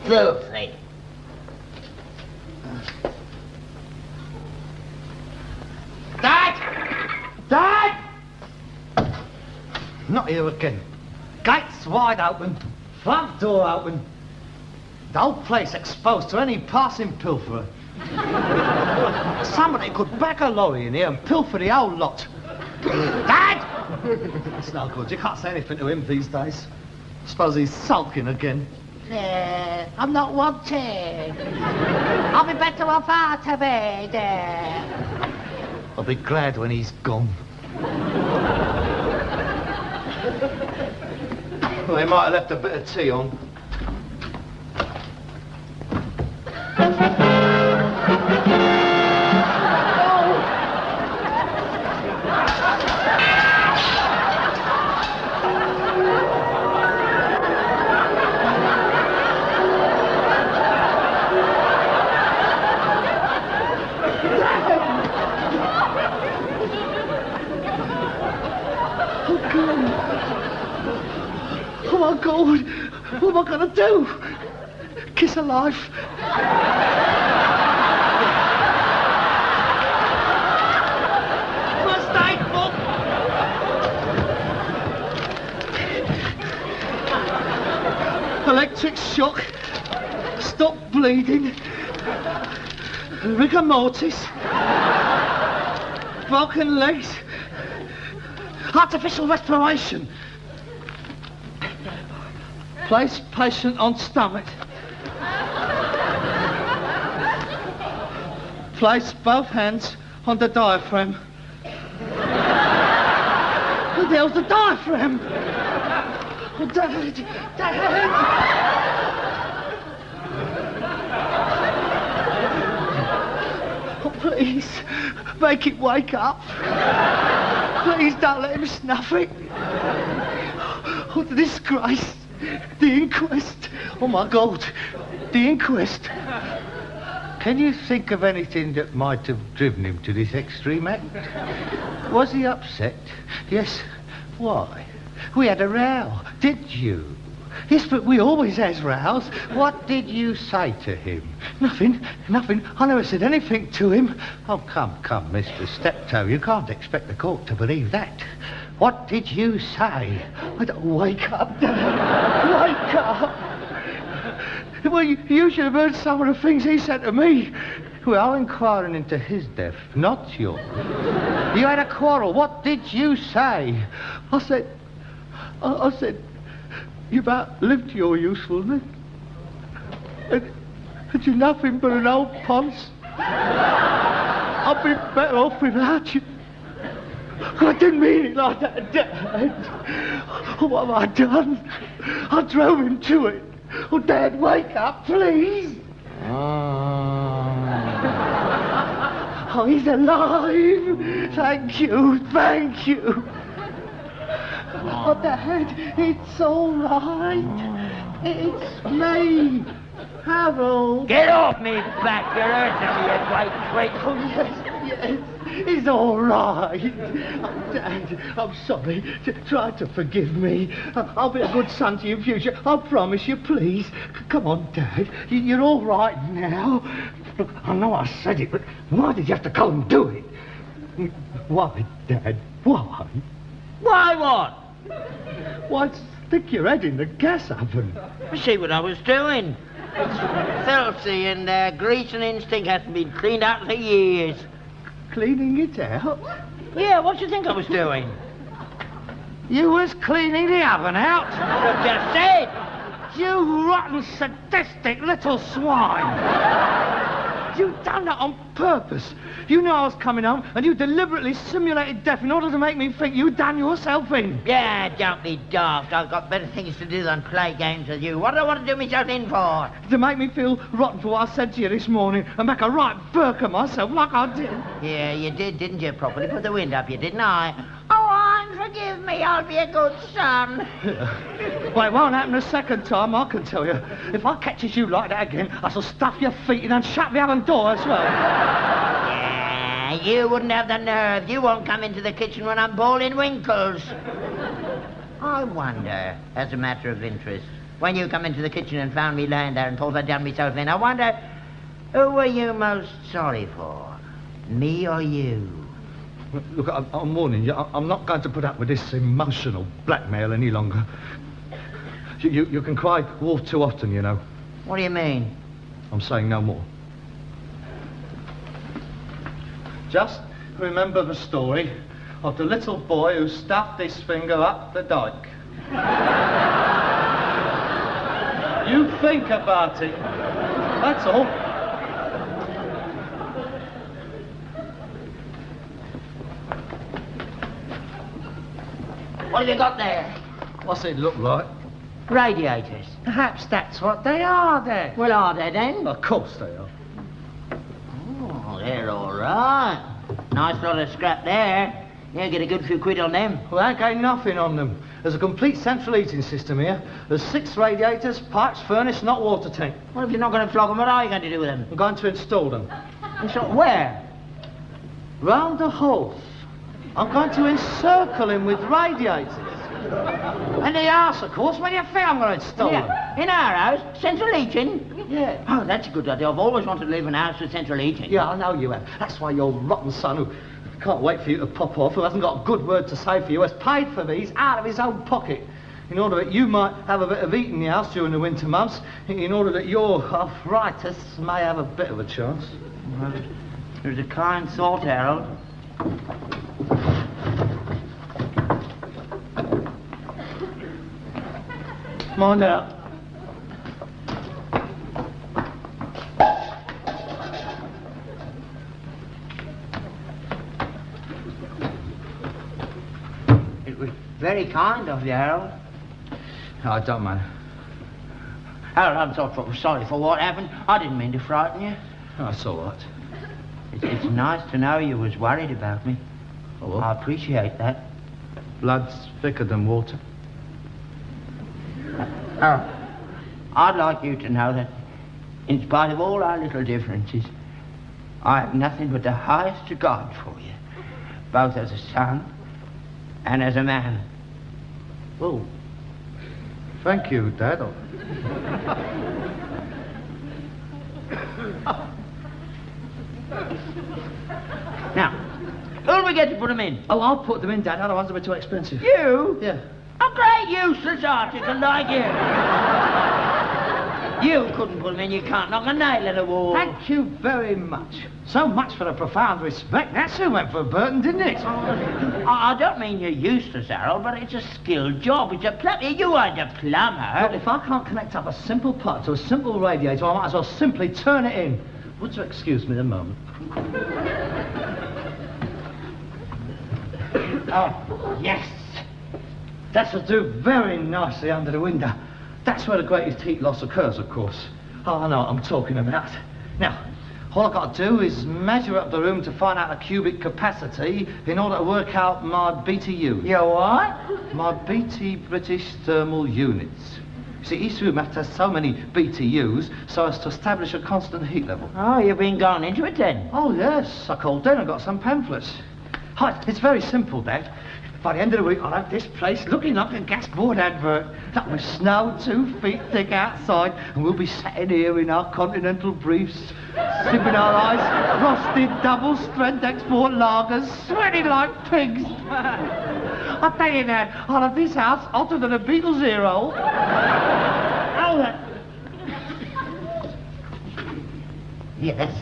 filthy. Dad! Dad! Not here again. Gates wide open, front door open. The whole place exposed to any passing pilferer. Somebody could back a lorry in here and pilfer the whole lot. Dad! It's no good. You can't say anything to him these days. Suppose he's sulking again. I'm not wanted. I'll be better off out of it. I'll be glad when he's gone. Well, they might have left a bit of tea on. Oh my God, what am I going to do? Kiss her life. First aid book. Electric shock. Stop bleeding. Rigor mortis. Broken legs. Artificial respiration. Place patient on stomach. Place both hands on the diaphragm. What the hell's the diaphragm? Oh, Dad! Dad! Oh, please, make it wake up. Please don't let him snuff it. Oh, the disgrace. The inquest. Oh, my God. The inquest. Can you think of anything that might have driven him to this extreme act? Was he upset? Yes. Why? We had a row. Did you? Yes, but we always has rows. What did you say to him? Nothing. I never said anything to him. Oh, come, Mr. Steptoe. You can't expect the court to believe that. What did you say? Wake up, Dad. Wake up. Well, you should have heard some of the things he said to me. We are inquiring into his death, not yours. You had a quarrel. What did you say? I said, you've outlived your usefulness. And you're nothing but an old ponce. I'd be better off without you. I didn't mean it like that, Dad. What have I done? I drove him to it. Oh, Dad, wake up, please. Oh, he's alive. Thank you. Oh, Dad, it's all right. It's me, Harold. Get off me back, you're hurting me, you great trick. Oh, yes. It's all right. Dad, I'm sorry. Try to forgive me. I'll be a good son to you in future. I promise you, please. Come on, Dad. You're all right now. Look, I know I said it, but why did you have to go and do it? Why, Dad? Why? Why what? Why stick your head in the gas oven? See what I was doing. It's filthy and grease and instinct hasn't been cleaned out for years. Cleaning it out? Yeah, what do you think I was doing? You was cleaning the oven out? I just said. You rotten, sadistic little swine. You done that on purpose. You know I was coming home, and you deliberately simulated death in order to make me think you'd done yourself in. Yeah, don't be daft. I've got better things to do than play games with you. What do I want to do myself in for? To make me feel rotten for what I said to you this morning, and make a right burk of myself like I did. Yeah, you did, didn't you? Properly put the wind up you, didn't I? Oh, Anne, forgive me. I'll be a good son. Well, it won't happen a second time, I can tell you. If I catches you like that again, I shall stuff your feet in and shut the oven door as well. Yeah, you wouldn't have the nerve. You won't come into the kitchen when I'm boiling winkles. I wonder, as a matter of interest, when you come into the kitchen and found me lying there and thought I'd done myself in, I wonder, who were you most sorry for? Me or you? Look, I'm warning you, I'm not going to put up with this emotional blackmail any longer. You can cry wolf too often, you know. What do you mean? I'm saying no more. Just remember the story of the little boy who stuffed his finger up the dike. You think about it. That's all. What have you got there? What's it look like? Radiators. Perhaps that's what they are then. Well, are they then? Of course they are. Oh, they're all right. Nice lot of scrap there. You get a good few quid on them. Well, I ain't got nothing on them. There's a complete central heating system here. There's 6 radiators, pipes, furnace, not water tank. Well, if you're not going to flog them, what are you going to do with them? I'm going to install them. And so, where? Round the house. I'm going to encircle him with radiators. And the house, of course. Where do you think I'm going to install them? In our house? Central heating? Yeah. Oh, that's a good idea. I've always wanted to live in a house with central heating. Yeah, I know you have. That's why your rotten son, who can't wait for you to pop off, who hasn't got a good word to say for you, has paid for these out of his own pocket, in order that you might have a bit of heat in the house during the winter months, in order that your arthritis may have a bit of a chance. Well, there's a kind thought, Harold. Come on now. It was very kind of you, Harold. No, I don't mind. Harold, I'm sorry for what happened. I didn't mean to frighten you. Oh, that's all right. It's nice to know you was worried about me. Oh, well. I appreciate that. Blood's thicker than water. Harold, I'd like you to know that, in spite of all our little differences, I have nothing but the highest regard for you, both as a son and as a man. Oh, thank you, Dad. Now, who'll we get to put them in? Oh, I'll put them in, Dad. Otherwise they'll be too expensive. You? Yeah. A great useless article like you. You couldn't put them in, you can't knock a nail at a wall. Thank you very much. So much for the profound respect. That's who went for Burton, didn't it? I don't mean you're useless, Harold, but it's a skilled job. It's a plumber. You aren't a plumber. Look, if I can't connect up a simple part to a simple radiator, I might as well simply turn it in. Would you excuse me a moment? Oh, yes. That'll do very nicely under the window. That's where the greatest heat loss occurs, of course. Oh, I know what I'm talking about. Now, all I've got to do is measure up the room to find out the cubic capacity in order to work out my BTU. Your what? My BT British Thermal Units. You see, each room has to have so many BTUs so as to establish a constant heat level. Oh, you've been going into it then? Oh, yes. I called down and got some pamphlets. Hi, it's very simple, Dad. By the end of the week, I'll have this place looking like a gas board advert. That with snow 2 feet thick outside, and we'll be sitting here in our continental briefs, sipping our ice, frosted double-strength export lagers, sweating like pigs. I tell you, Dad, I'll have this house hotter than a Beatles hero. Yes.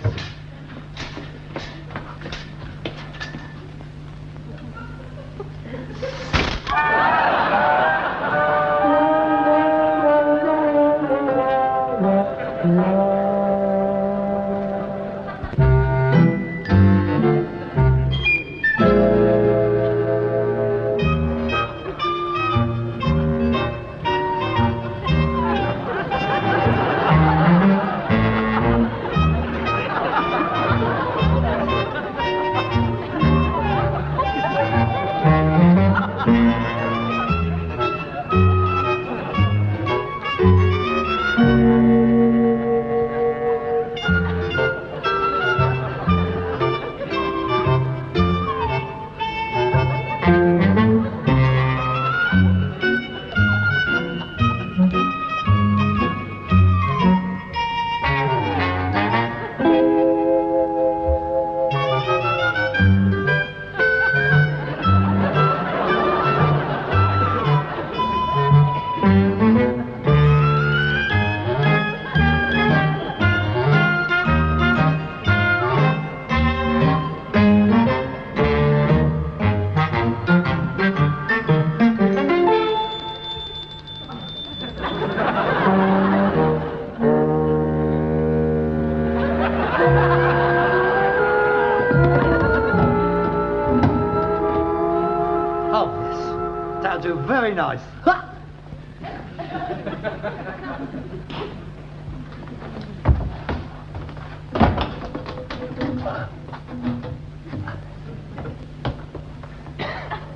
you. Very nice. Ha!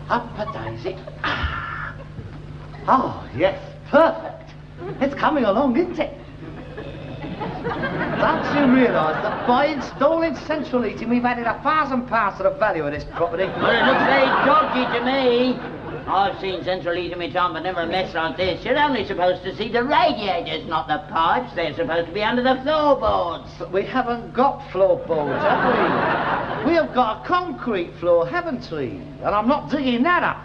Up a daisy. Ah. Oh, yes, perfect. It's coming along, isn't it? Don't you realise that by installing central heating, we've added 1,000 pounds to the value of this property? Well, it looks very dodgy to me. I've seen central heating in my time, but never a mess like this. You're only supposed to see the radiators, not the pipes. They're supposed to be under the floorboards. But we haven't got floorboards, have we? We have got a concrete floor, haven't we? And I'm not digging that up.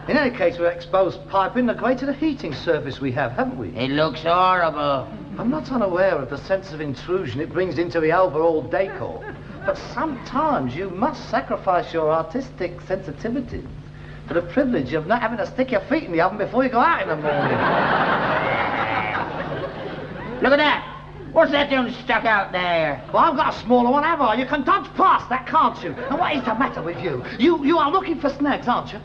In any case, we've exposed piping the greater the heating surface we have, haven't we? It looks horrible. I'm not unaware of the sense of intrusion it brings into the overall decor. But sometimes you must sacrifice your artistic sensitivities for the privilege of not having to stick your feet in the oven before you go out in the morning. Look at that. What's that doing stuck out there? Well, I've got a smaller one, have I? You can dodge past that, can't you? And what is the matter with you? You are looking for snags, aren't you?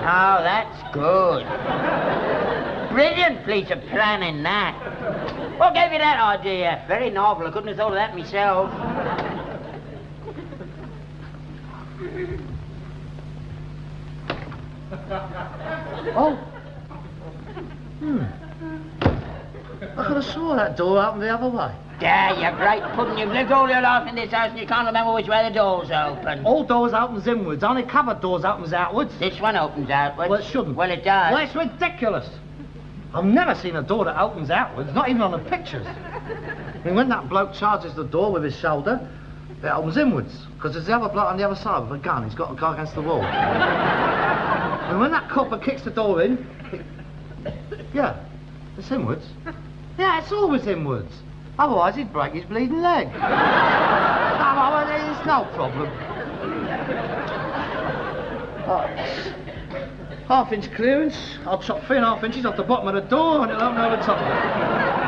Oh, that's good. Brilliant piece of planning, that. What gave you that idea? Very novel. I couldn't have thought of that myself. Oh. I could have swore that door opened the other way. There, you great pudding. You've lived all your life in this house and you can't remember which way the doors open. All doors opens inwards, only cupboard doors opens outwards. This one opens outwards. Well, it shouldn't. Well, it does. Well, it's ridiculous. I've never seen a door that opens outwards, not even on the pictures. I mean, when that bloke charges the door with his shoulder, it opens inwards, because there's the other bloke on the other side with a gun. He's got to go against the wall. And when that copper kicks the door in, yeah, it's inwards. Yeah, it's always inwards. Otherwise, he'd break his bleeding leg. No, it's no problem. Half-inch clearance. I'll chop 3.5 inches off the bottom of the door and it'll open over the top of it.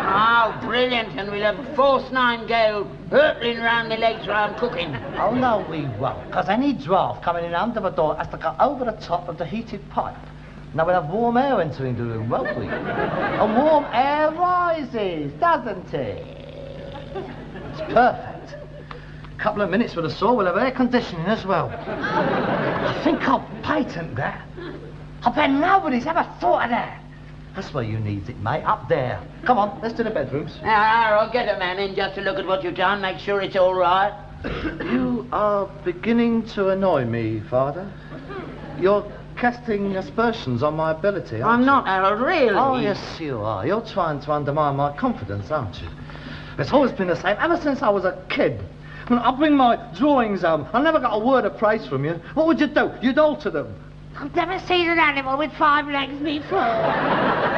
Oh, brilliant. And we'll have a force 9 gale hurtling round the legs while I'm cooking. Oh, no, we won't. Because any draft coming in under the door has to go over the top of the heated pipe. Now we'll have warm air entering the room, won't we? And warm air rises, doesn't it? It's perfect. A couple of minutes with the saw, we'll have air conditioning as well. I think I'll patent that. I bet nobody's ever thought of that. That's where you need it, mate, up there. Come on, let's do the bedrooms. Now, I'll get a man in just to look at what you've done, make sure it's all right. You are beginning to annoy me, Father. You're casting aspersions on my ability, aren't I'm you? not, Harold, really. Oh, yes, you are. You're trying to undermine my confidence, aren't you? It's always been the same, ever since I was a kid. When I bring my drawings home, I never got a word of praise from you. What would you do? You'd alter them. I've never seen an animal with 5 legs before.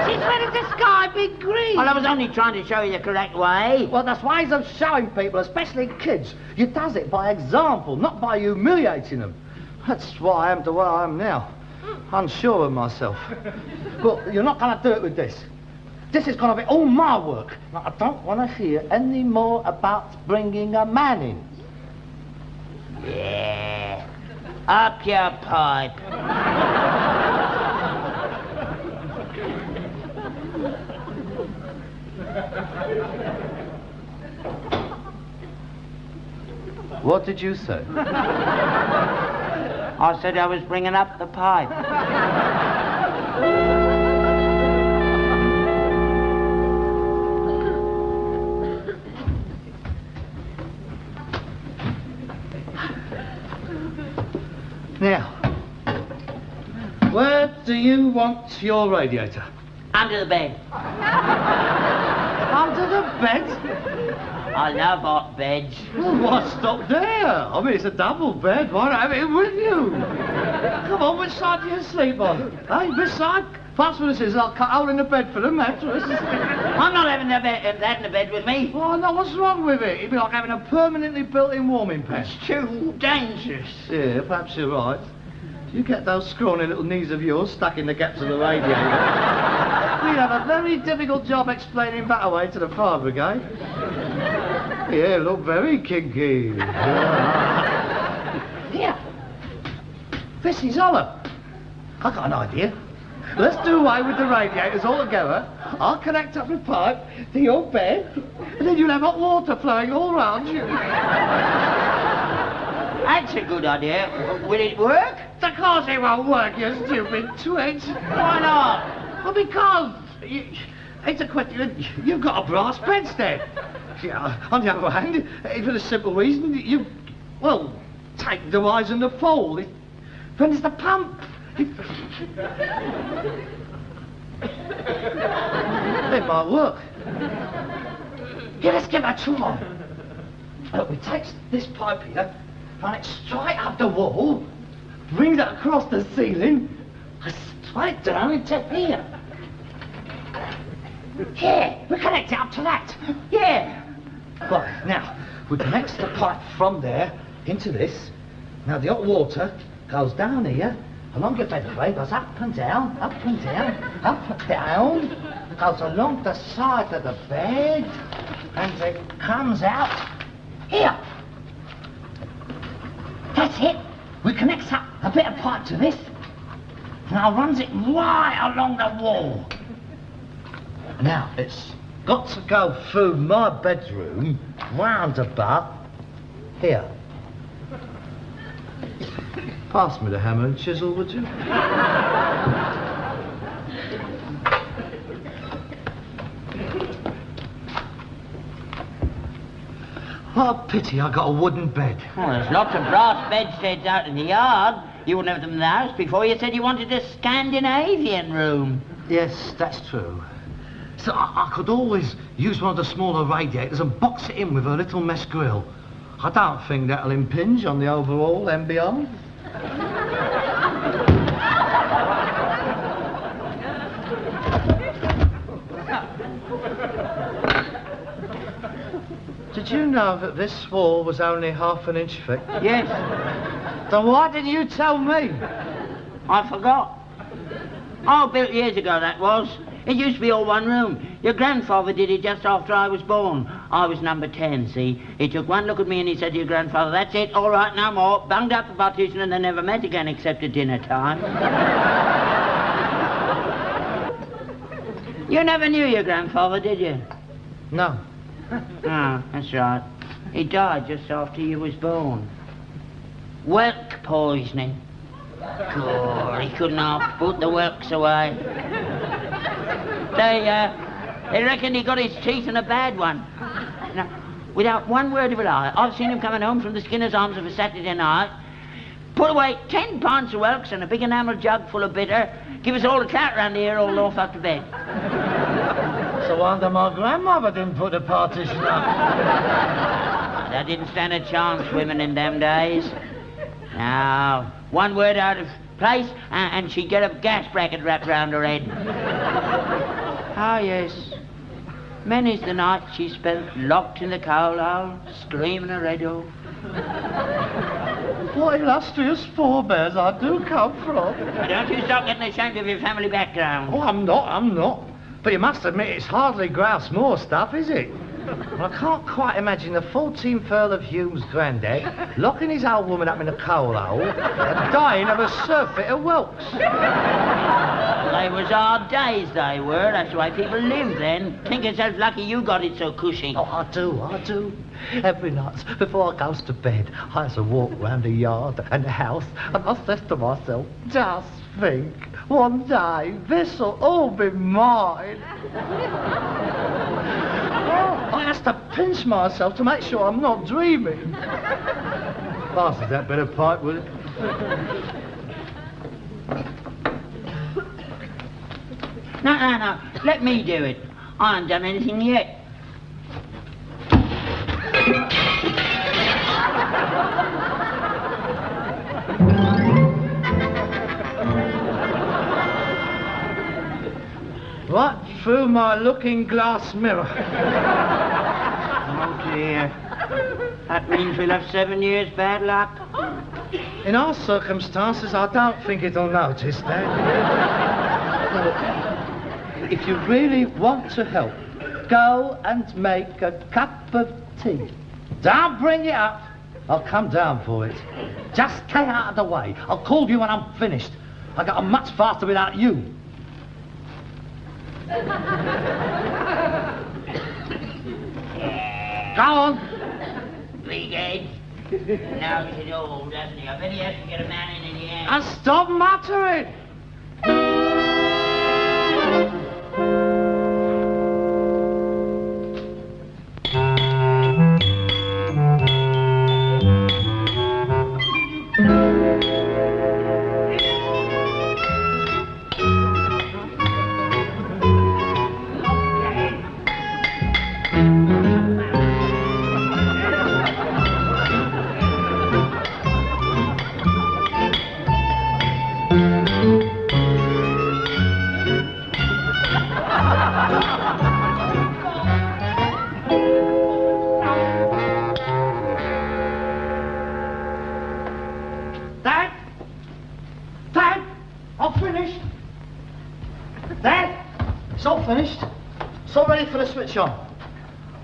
Since when has the sky been green? Well, I was only trying to show you the correct way. Well, there's ways of showing people, especially kids. You does it by example, not by humiliating them. That's why I am the way I am now. Unsure of myself. But you're not going to do it with this. This is going to be all my work. Now, I don't want to hear any more about bringing a man in. Yeah. Up your pipe. What did you say? I said I was bringing up the pipe. Now, where do you want your radiator? Under the bed. Under the bed? I love hot beds. Well, why stop there? I mean, it's a double bed. Why not have it with you? Come on, which side do you sleep on? Hey, this side? Pass me the scissors, I'll cut a hole in the bed for the mattress. I'm not having that in the bed with me. Oh, no, what's wrong with it? It'd be like having a permanently built-in warming pan. It's too dangerous. Yeah, perhaps you're right. You get those scrawny little knees of yours stuck in the gaps of the radiator. We'd have a very difficult job explaining that away to the fire brigade. Yeah, look very kinky. Here. This is hollow. I've got an idea. Let's do away with the radiators altogether. I'll connect up the pipe to your bed, and then you'll have hot water flowing all round you. That's a good idea. Will it work? Of course it won't work, you stupid twit. Why not? Well, because it's a question. You've got a brass bedstead. Yeah, on the other hand, for the simple reason well, take the rise and the fall. Then there's the pump. It might work. Yeah, let's give it a try. We take this pipe here, run it straight up the wall, bring that across the ceiling, and straight down into here. Yeah, we connect it up to that. Yeah. Right, now, we connect the pipe from there into this. Now, the hot water goes down here, along your bed frame, goes up and down, up and down, up and down, goes along the side of the bed, and it comes out here. That's it. We connect up a bit of pipe to this, now runs it right along the wall. Now, it's got to go through my bedroom, round about here. Pass me the hammer and chisel, would you? What a pity I got a wooden bed. Well, there's lots of brass bedsteads out in the yard. You wouldn't have them in the house before. You said you wanted a Scandinavian room. Yes, that's true. So I could always use one of the smaller radiators and box it in with a little mesh grill. I don't think that'll impinge on the overall MBR. Did you know that this wall was only ½ an inch thick? Yes. Then why didn't you tell me? I forgot. Oh, built years ago, that was. It used to be all one room. Your grandfather did it just after I was born. I was number 10, see? He took one look at me and he said to your grandfather, "That's it, all right, no more." Bunged up the partition and they never met again except at dinner time. You never knew your grandfather, did you? No. Oh, that's right. He died just after you was born. Whelk poisoning. God, he couldn't half put the whelks away. They reckoned he got his teeth in a bad one. Now, without one word of a lie, I've seen him coming home from the Skinner's Arms of a Saturday night, put away 10 pints of whelks and a big enamel jug full of bitter, give us all a cat round here, all off up to bed. So wonder my grandmother didn't put the partition up. That didn't stand a chance, women in them days. Now, one word out of place, and she'd get a gas bracket wrapped round her head. Ah, yes. Many's the night she spent locked in the coal hole, screaming her head off. What illustrious forebears I do come from. Now, don't you stop getting ashamed of your family background. Oh, I'm not. But you must admit it's hardly Grouse Moor stuff, is it? Well, I can't quite imagine the 14th Earl of Hume's granddad locking his old woman up in a coal hole and dying of a surfeit of whelks. They was hard days, they were. That's the way people lived then. Think yourself lucky you got it so cushy. Oh, I do. Every night before I goes to bed, I has a walk round the yard and the house, and I says to myself, just think, one day this'll all be mine. I has to pinch myself to make sure I'm not dreaming. Pass us that bit of pipe, will it? No. Let me do it. I haven't done anything yet. Right through my looking-glass mirror. Oh, dear. That means we'll have 7 years bad luck. In our circumstances, I don't think it'll notice that. If you really want to help, go and make a cup of tea. Don't bring it up. I'll come down for it. Just stay out of the way. I'll call you when I'm finished. I got on much faster without you. Go on. Big head. Knows it all, doesn't he? I bet he has to get a man in the end. And stop muttering.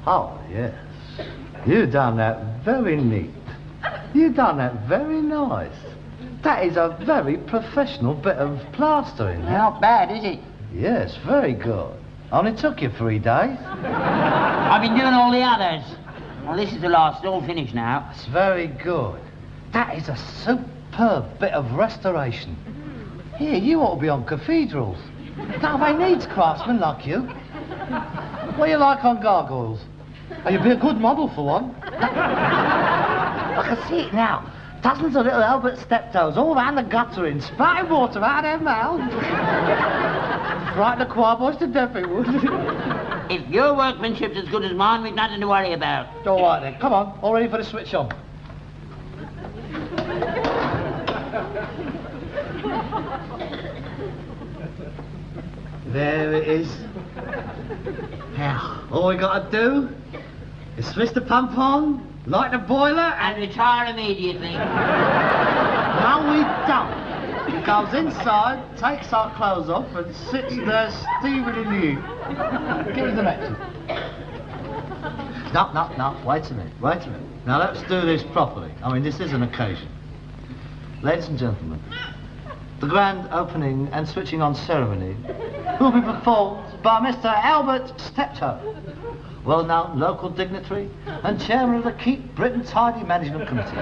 Oh, yes. You done that very neat. You done that very nice. That is a very professional bit of plastering. Not bad, is it? Yes, very good. Only took you 3 days. I've been doing all the others. Well, this is the last, all finished now. It's very good. That is a superb bit of restoration. Here, you ought to be on cathedrals. Now, they needs craftsmen like you. What do you like on gargoyles? Oh, you'd be a good model for one. I can see it now. Dozens of little Albert Steptoes all round the gutter in spouting water out of their mouths. Frighten the choir boys to death, it would. If your workmanship's as good as mine, we've nothing to worry about. All right, then. Come on. All ready for the switch on. There it is. Now, all we got to do is switch the pump on, light the boiler, And retire immediately. no, we don't. He goes inside, takes our clothes off, and sits there steaming in the heat. Give me the matches. No, wait a minute. Now, let's do this properly. I mean, this is an occasion. Ladies and gentlemen, the grand opening and switching on ceremony will be performed by Mr. Albert Steptoe, well-known local dignitary and chairman of the Keep Britain Tidy Management Committee.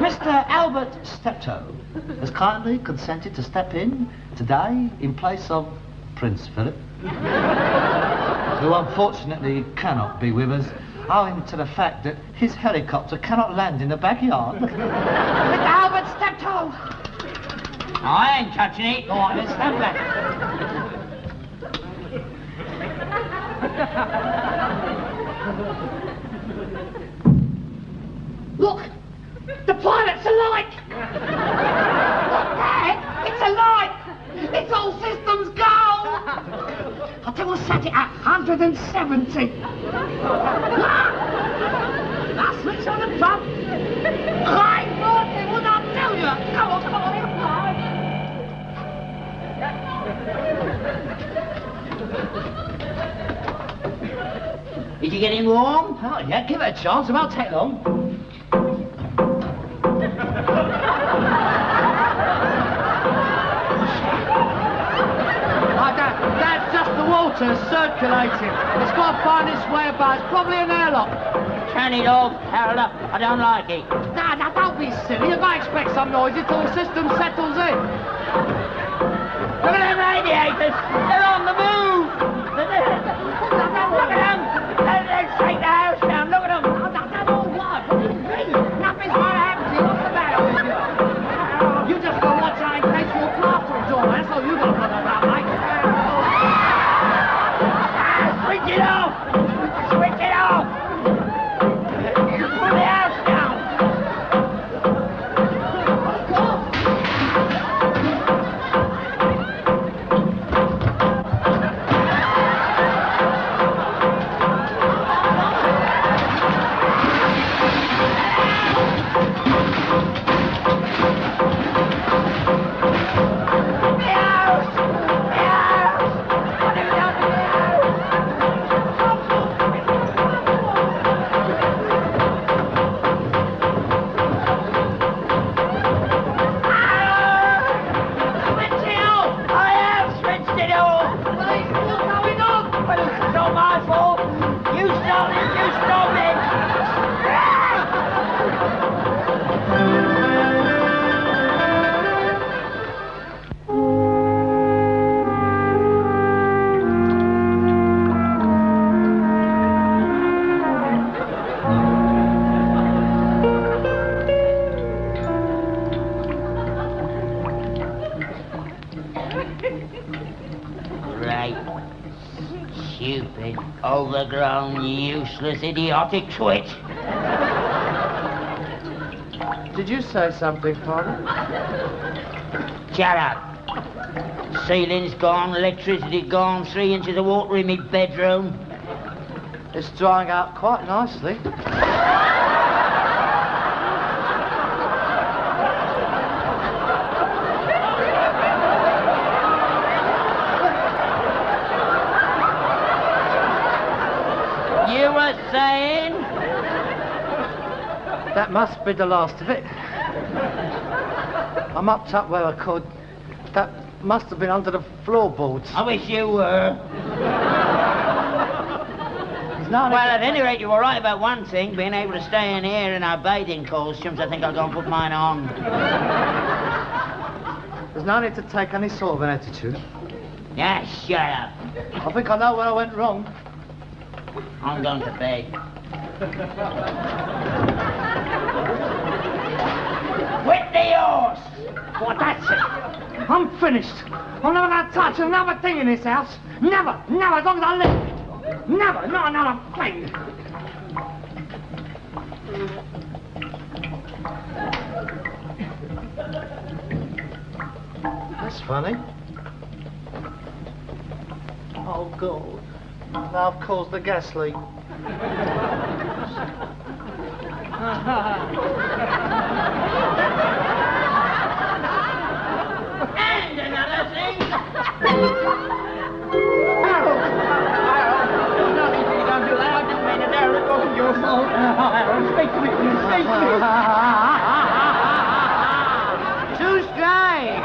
Mr. Albert Steptoe has kindly consented to step in today in place of Prince Philip, who unfortunately cannot be with us owing to the fact that his helicopter cannot land in the backyard. Mr. Albert Steptoe! I ain't touching it. All right, then stand back. Look! The pilot's alight! Look, Dad! It's alight! It's all systems go! I think we'll set it at 170. Now switch on the pump. Right, Martin, what I tell you? Come on. Is he getting warm? Oh, yeah, give it a chance. It won't take long. That's just the water circulating. It's got to find its way about. It's probably an airlock. Turn it off, Harold. I don't like it. Now, don't be silly. You might expect some noise until the system settles in. Look at them radiators. They're on the move. Look at them. They're straight the house down. Look at them. That's all right. Nothing's going to happen to you. What's the matter with you? You just go watch out in case your plaster's on. That's all you got to bother about, mate. Switch it off. Switch it off. Put the house down. Great, stupid, overgrown, useless, idiotic twit. Did you say something, Father? Shut up. Ceiling's gone, electricity gone, 3 inches of water in my bedroom. It's drying out quite nicely. You were saying? That must be the last of it. I mopped up where I could. That must have been under the floorboards. I wish you were. Well, At any rate, you were right about one thing, being able to stay in here in our bathing costumes. I think I'll go and put mine on. There's no need to take any sort of an attitude. Yeah, shut up. I think I know where I went wrong. I'm going to bed. With the horse! Well, that's it. I'm finished. I'm never going to touch another thing in this house. Never, never, as long as I live. Never, not another thing. That's funny. Oh, God. Now I've caused the gas leak. And another thing. Don't do that. I didn't mean it. It wasn't your fault. Speak to me. Speak to me. Too straight.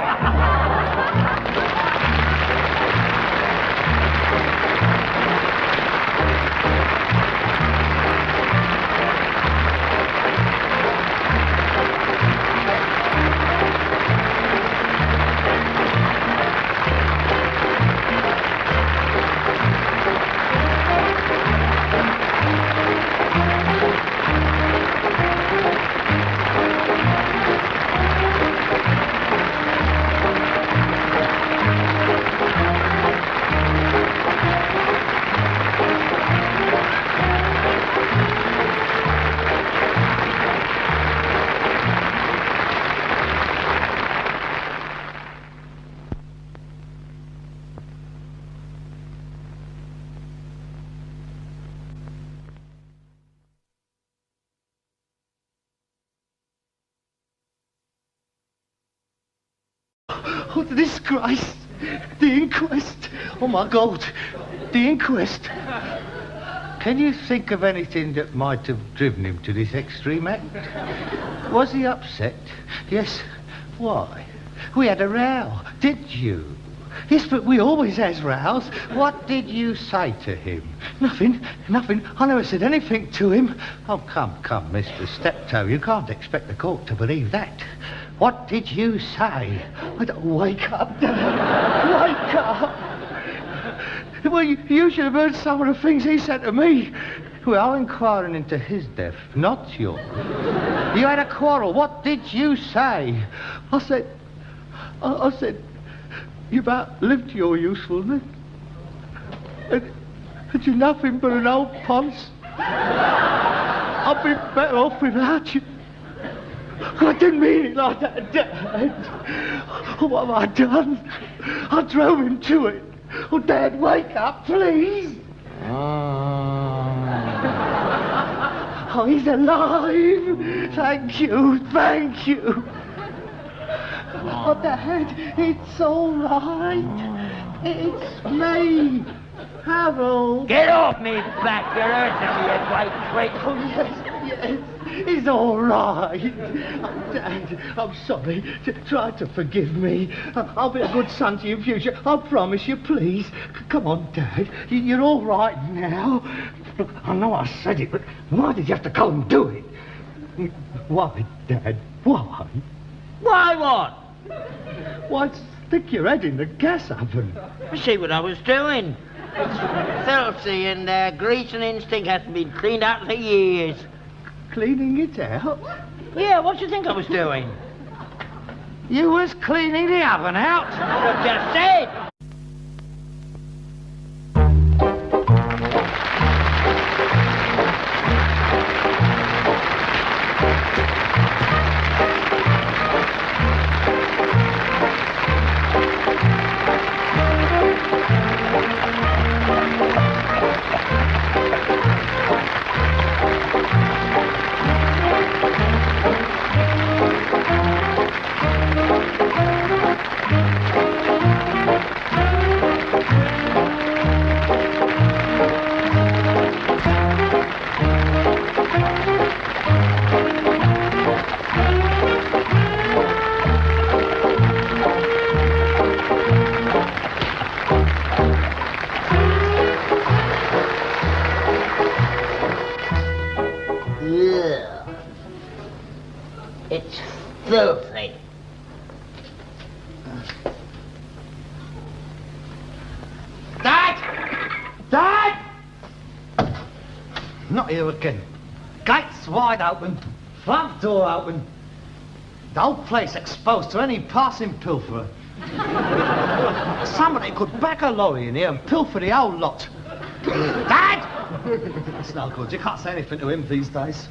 Oh, the disgrace! The inquest! Oh, my God! The inquest! Can you think of anything that might have driven him to this extreme act? Was he upset? Yes. Why? We had a row, did you? Yes, but we always has rows. What did you say to him? Nothing, nothing. I never said anything to him. Oh, come, Mr. Steptoe, you can't expect the court to believe that. What did you say? I don't wake up, Dad. Wake up. Well, you should have heard some of the things he said to me. Well, I'm inquiring into his death, not yours. You had a quarrel. What did you say? I said, you've outlived your usefulness. And you're nothing but an old ponce. I'd be better off without you. I didn't mean it like that, Dad. What have I done? I drove him to it. Oh, Dad, wake up, please. Oh, he's alive. Thank you, thank you. Oh, Dad, it's all right. It's me, Harold. Get off me back, you're hurting me, you great trick. Oh, yes, it's all right. Dad, I'm sorry. Try to forgive me. I'll be a good son to you in future. I promise you, please. Come on, Dad. You're all right now. Look, I know I said it, but why did you have to go and do it? Why, Dad? Why? Why what? Why stick your head in the gas oven? See what I was doing. It's filthy and grease and instinct hasn't been cleaned out for years. Cleaning it out? Yeah, what do you think I was doing? You was cleaning the oven out? I've just said. It's filthy. Dad! Dad! Not here again. Gates wide open, front door open. The whole place exposed to any passing pilferer. Somebody could back a lorry in here and pilfer the whole lot. Dad! It's no good. You can't say anything to him these days.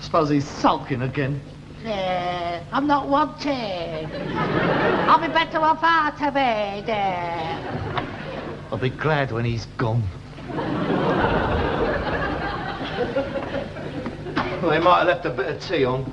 Suppose he's sulking again. I'm not wanted. I'll be better off out of it. I'll be glad when he's gone. Well, they might have left a bit of tea on.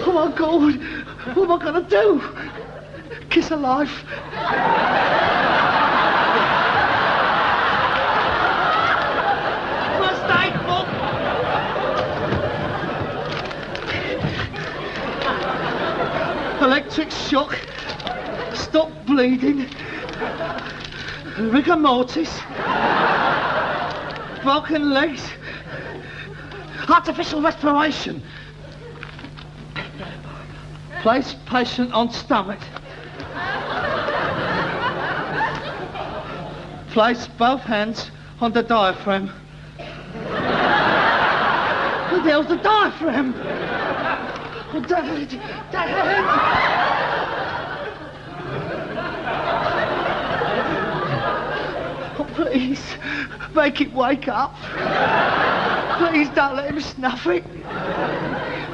Oh my God! What am I gonna do? Kiss her life. First aid book. Electric shock. Stop bleeding. Rigor mortis. Broken legs. Artificial respiration. Place patient on stomach. Place both hands on the diaphragm. Who the hell's the diaphragm? Oh, Dad! Dad! Oh, please, make it wake up. Please don't let him snuff it.